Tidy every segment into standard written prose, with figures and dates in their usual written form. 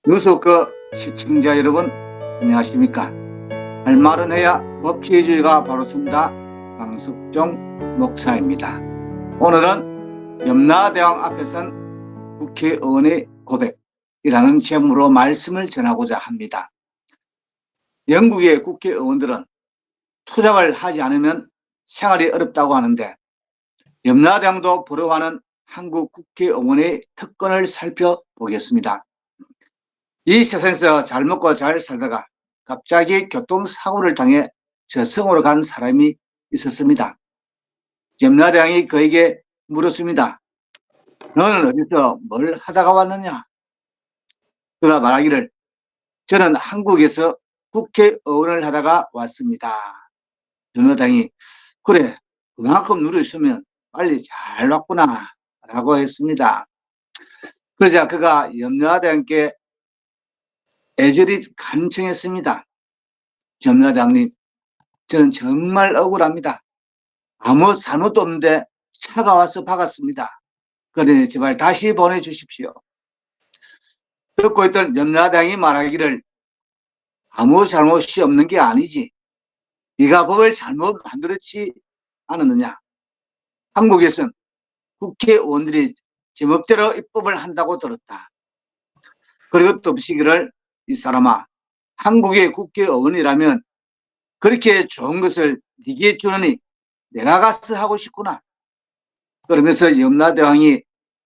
뉴스그 시청자 여러분, 안녕하십니까? 할 말은 해야 법치주의가 바로 선다. 강석종 목사입니다. 오늘은 염라대왕 앞에 선 국회의원의 고백이라는 제목으로 말씀을 전하고자 합니다. 영국의 국회의원들은 투잡을 하지 않으면 생활이 어렵다고 하는데, 염라대왕도 부러워하는 한국 국회의원의 특권을 살펴보겠습니다. 이 세상에서 잘 먹고 잘 살다가 갑자기 교통사고를 당해 저승으로 간 사람이 있었습니다. 염라대왕이 그에게 물었습니다. 너는 어디서 뭘 하다가 왔느냐? 그가 말하기를, 저는 한국에서 국회의원을 하다가 왔습니다. 염라대왕이, 그래, 그만큼 누렸으면 빨리 잘 왔구나 라고 했습니다. 그러자 그가 염라대왕께 애절히 간청했습니다. 염라대왕님, 저는 정말 억울합니다. 아무 잘못도 없는데 차가 와서 박았습니다. 그러니 제발 다시 보내주십시오. 듣고 있던 염라대왕이 말하기를, 아무 잘못이 없는 게 아니지. 네가 법을 잘못 만들었지 않았느냐. 한국에선 국회의원들이 제멋대로 입법을 한다고 들었다. 그리고 또 시기를, 이 사람아, 한국의 국회의원이라면 그렇게 좋은 것을 네게 주느니 내가 가서 하고 싶구나. 그러면서 염라대왕이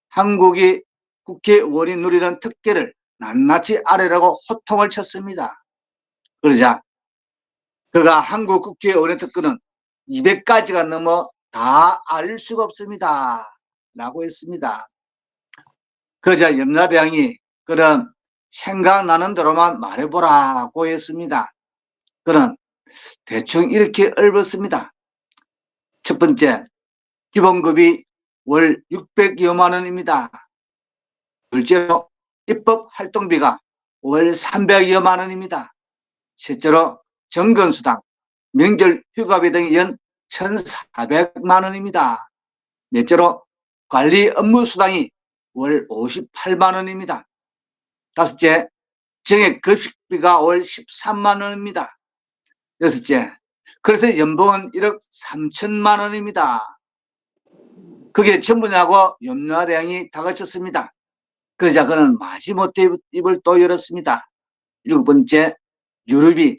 한국이 국회의원이 누리는 특혜를 낱낱이 아뢰라고 호통을 쳤습니다. 그러자 그가 한국 국회의원의 특권은 200가지가 넘어 다 알 수가 없습니다 라고 했습니다. 그러자 염라대왕이, 그럼 생각나는 대로만 말해보라고 했습니다. 그는 대충 이렇게 읊었습니다. 첫 번째, 기본급이 월 600여만 원입니다. 둘째로 입법 활동비가 월 300여만 원입니다. 셋째로 정근수당, 명절 휴가비 등이 연 1,400만 원입니다. 넷째로 관리 업무수당이 월 58만 원입니다. 다섯째, 정액급식비가 월 13만 원입니다. 여섯째, 그래서 연봉은 1억 3천만 원입니다. 그게 전부냐고 염라대왕이 다그쳤습니다. 그러자 그는 마지못해 입을 또 열었습니다. 일곱 번째, 유류비,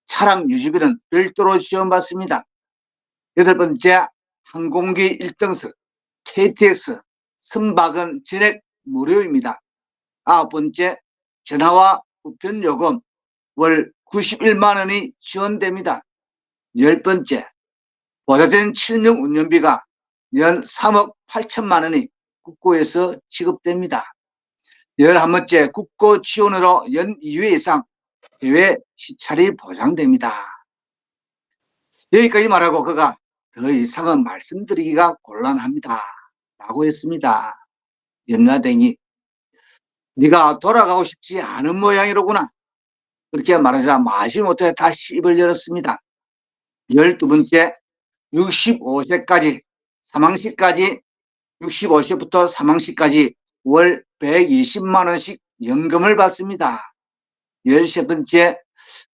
차량 유지비는 별도로 지원받습니다. 여덟 번째, 항공기 1등석, KTX, 선박은 전액 무료입니다. 아홉 번째, 전화와 우편요금 월 91만 원이 지원됩니다. 열 번째, 보좌된 7명 운전비가 연 3억 8천만 원이 국고에서 지급됩니다. 11번째, 국고 지원으로 연 2회 이상 해외 시찰이 보장됩니다. 여기까지 말하고 그가 더 이상은 말씀드리기가 곤란합니다 라고 했습니다. 염라대왕이, 네가 돌아가고 싶지 않은 모양이로구나. 그렇게 말하자 마지못해 다시 입을 열었습니다. 12번째, 65세까지 사망시까지 65세부터 사망시까지 월 120만 원씩 연금을 받습니다. 13번째,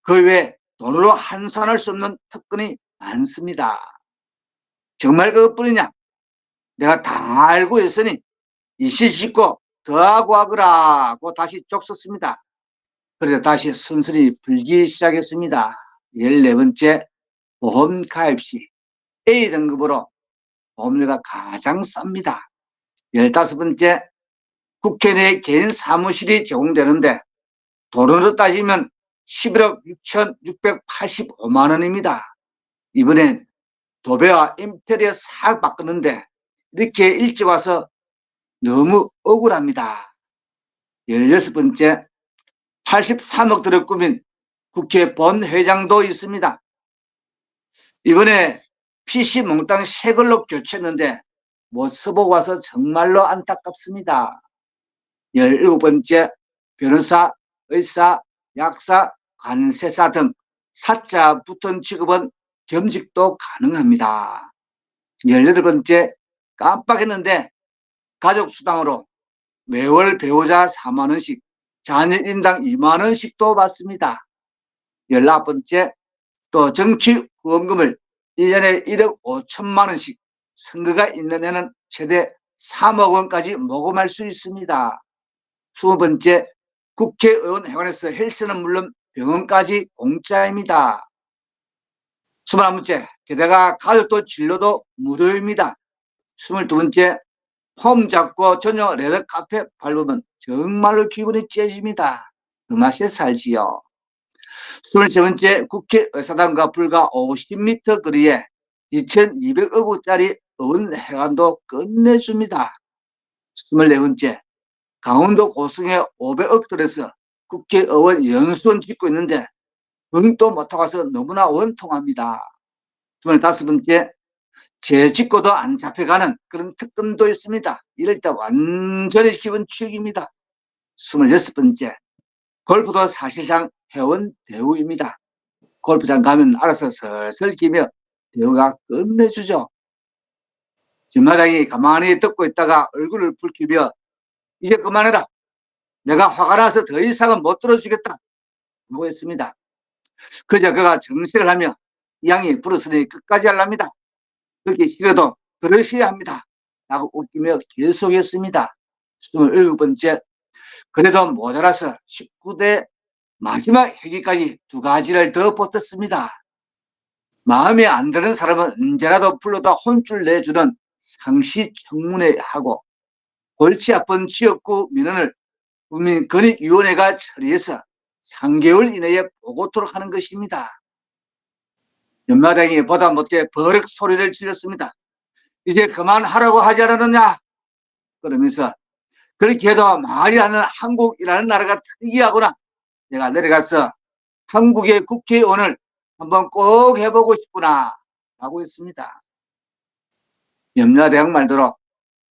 그 외에 돈으로 환산할 수 없는 특권이 많습니다. 정말 그것뿐이냐? 내가 다 알고 있으니 이실 씻고 더하고 하거라고 다시 족섰습니다. 그래서 다시 순순히 불기 시작했습니다. 14번째, 보험 가입 시 A등급으로 보험료가 가장 쌉니다. 15번째, 국회 내 개인 사무실이 제공되는데 돈으로 따지면 11억 6,685만 원입니다. 이번엔 도배와 인테리어 싹 바꾸는데 이렇게 일찍 와서 너무 억울합니다. 16번째, 83억 들어 꾸민 국회 본회장도 있습니다. 이번에 PC 몽땅 새 걸로 교체했는데 못 써보고 와서 정말로 안타깝습니다. 17번째, 변호사, 의사, 약사, 관세사 등 사자 붙은 직업은 겸직도 가능합니다. 18번째, 깜빡했는데 가족수당으로 매월 배우자 4만 원씩 자녀 인당 2만 원씩도 받습니다. 19번째, 또 정치 후원금을 1년에 1억 5천만 원씩, 선거가 있는 해는 최대 3억 원까지 모금할 수 있습니다. 20번째, 국회의원 회관에서 헬스는 물론 병원까지 공짜입니다. 21번째, 게다가 가족도 진료도 무료입니다. 22번째, 폼 잡고 전용 레드 카페 밟으면 정말로 기분이 째집니다. 그 맛에 살지요. 23번째, 국회의사당과 불과 50m 거리에 2,200억 원짜리 의원회관도 끝내줍니다. 24번째, 강원도 고성에 500억 들여서 국회의원 연수원 짓고 있는데 등도 못하고 와서 너무나 원통합니다. 25번째, 재짓고도 안 잡혀가는 그런 특권도 있습니다. 이럴 때 완전히 기분 축입니다. 26번째, 골프도 사실상 회원 대우입니다. 골프장 가면 알아서 슬슬 기며 대우가 끝내주죠. 전마당이 가만히 듣고 있다가 얼굴을 붉히며 이제 그만해라. 내가 화가 나서 더 이상은 못 들어주겠다. 하고 했습니다. 그저 그가 정색을 하며 이 양이 부르스니 끝까지 하랍니다. 그렇게 싫어도 들으셔야 합니다. 라고 웃기며 계속했습니다. 27번째, 그래도 모자라서 19대 마지막 회기까지 2가지를 더 보탰습니다. 마음에 안 드는 사람은 언제라도 불러다 혼쭐 내주는 상시 청문회 하고, 골치 아픈 지역구 민원을 국민권익위원회가 처리해서 3개월 이내에 보고토록 하는 것입니다. 연마당이 보다 못해 버럭 소리를 질렀습니다. 이제 그만하라고 하지 않았느냐? 그러면서 그렇게 해도 말이 않는 한국이라는 나라가 특이하구나. 내가 내려가서 한국의 국회의원을 한번 꼭 해보고 싶구나 라고 했습니다. 염라대왕 말대로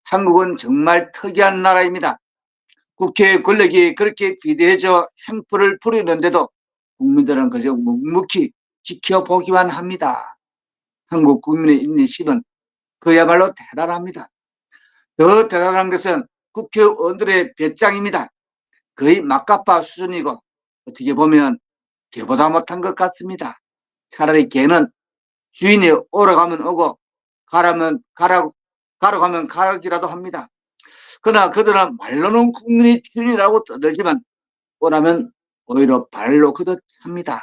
한국은 정말 특이한 나라입니다. 국회의 권력이 그렇게 비대해져 행포를 부리는데도 국민들은 그저 묵묵히 지켜보기만 합니다. 한국 국민의 인내심은 그야말로 대단합니다. 더 대단한 것은 국회의원들의 배짱입니다. 거의 막가파 수준이고 어떻게 보면 개보다 못한 것 같습니다. 차라리 개는 주인이 오러 가면 오고 가라면 가라고 가면 가라기라도 합니다. 그러나 그들은 말로는 국민의 주인이라고 떠들지만 오라면 오히려 발로 걷어찹니다.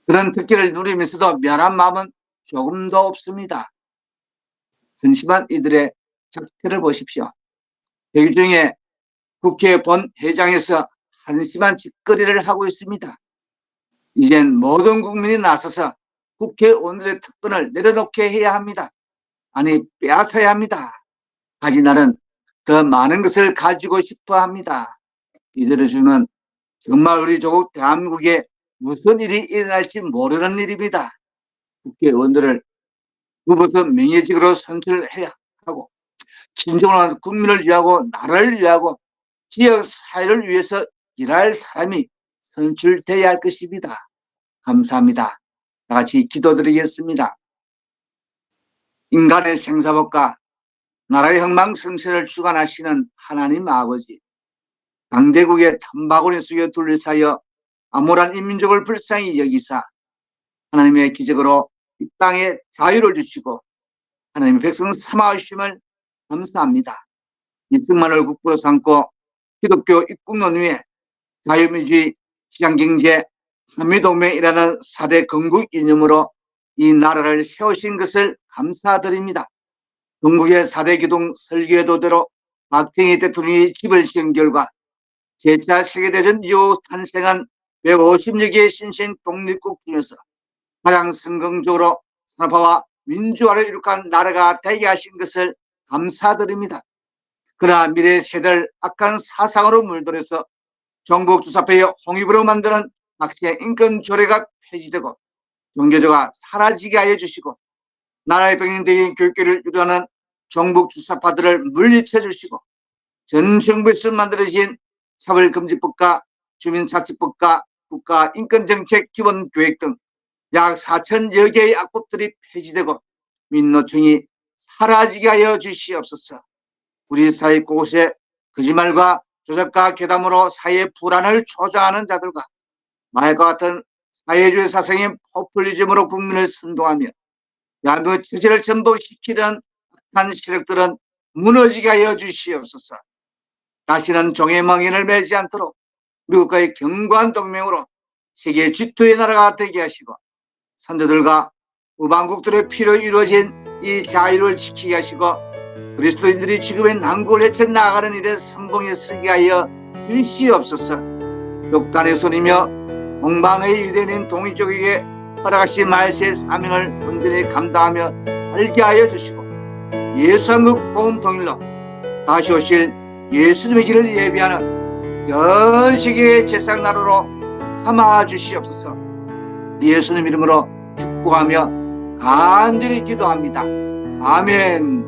그런 특기를 누리면서도 미안한 마음은 조금도 없습니다. 근심한 이들의 작태를 보십시오. 회기 중에 국회 본회장에서 한심한 짓거리를 하고 있습니다. 이젠 모든 국민이 나서서 국회의원들의 특권을 내려놓게 해야 합니다. 아니 빼앗아야 합니다. 가진 나는 더 많은 것을 가지고 싶어 합니다. 이대로 주면 정말 우리 조국 대한민국에 무슨 일이 일어날지 모르는 일입니다. 국회의원들을 후보서 명예직으로 선출해야 하고 진정한 국민을 위하고 나라를 위하고 지역 사회를 위해서 일할 사람이 선출돼야 할 것입니다. 감사합니다. 다 같이 기도드리겠습니다. 인간의 생사법과 나라의 흥망성쇠를 주관하시는 하나님 아버지, 강대국의 탐바구니 속에 둘러싸여 암울한 인민족을 불쌍히 여기사 하나님의 기적으로 이 땅에 자유를 주시고 하나님의 백성 삼아주심을 감사합니다. 이승만을 국부로 삼고 기독교 입국론 위에 자유민주주의, 시장경제, 한미동맹이라는 4대 건국 이념으로 이 나라를 세우신 것을 감사드립니다. 동국의 4대 기둥 설계도대로 박정희 대통령이 집을 지은 결과 제2차 세계대전 이후 탄생한 150여 개의 신생 독립국 중에서 가장 성공적으로 산업화와 민주화를 이룩한 나라가 되게 하신 것을 감사드립니다. 그러나 미래 세대를 악한 사상으로 물들여서 정복주사파의 홍위부로 만드는 박씨의 인권 조례가 폐지되고 종교조가 사라지게 하여 주시고 나라의 백년대의 교육계를 유도하는 정복주사파들을 물리쳐 주시고 전 정부에서 만들어진 차별금지법과 주민자치법과 국가인권정책 기본계획 등 약 4천여 개의 악법들이 폐지되고 민노총이 사라지게 하여 주시옵소서. 우리 사회 곳곳에 거짓말과 조작과 괴담으로 사회의 불안을 조장하는 자들과 마약과 같은 사회주의 사상인 포퓰리즘으로 국민을 선동하며 대한민국 체제를 전복시키는 악한 세력들은 무너지게 하여 주시옵소서. 다시는 종의 멍에를 매지 않도록 미국과의 견고한 동맹으로 세계 G2의 나라가 되게 하시고 선조들과 우방국들의 피로 이루어진 이 자유를 지키게 하시고 그리스도인들이 지금의 난국을 헤쳐나가는 일에 선봉에 서게 하여 주시옵소서. 욕단의 손이며 동방의 유대인 동이족에게 허락하신 말세의 사명을 온전히 감당하며 살게 하여 주시고 예수 한국 복음 통일로 다시 오실 예수님의 길을 예비하는 전 세계의 제상나라로 삼아 주시옵소서. 예수님 이름으로 축복하며 간절히 기도합니다. 아멘.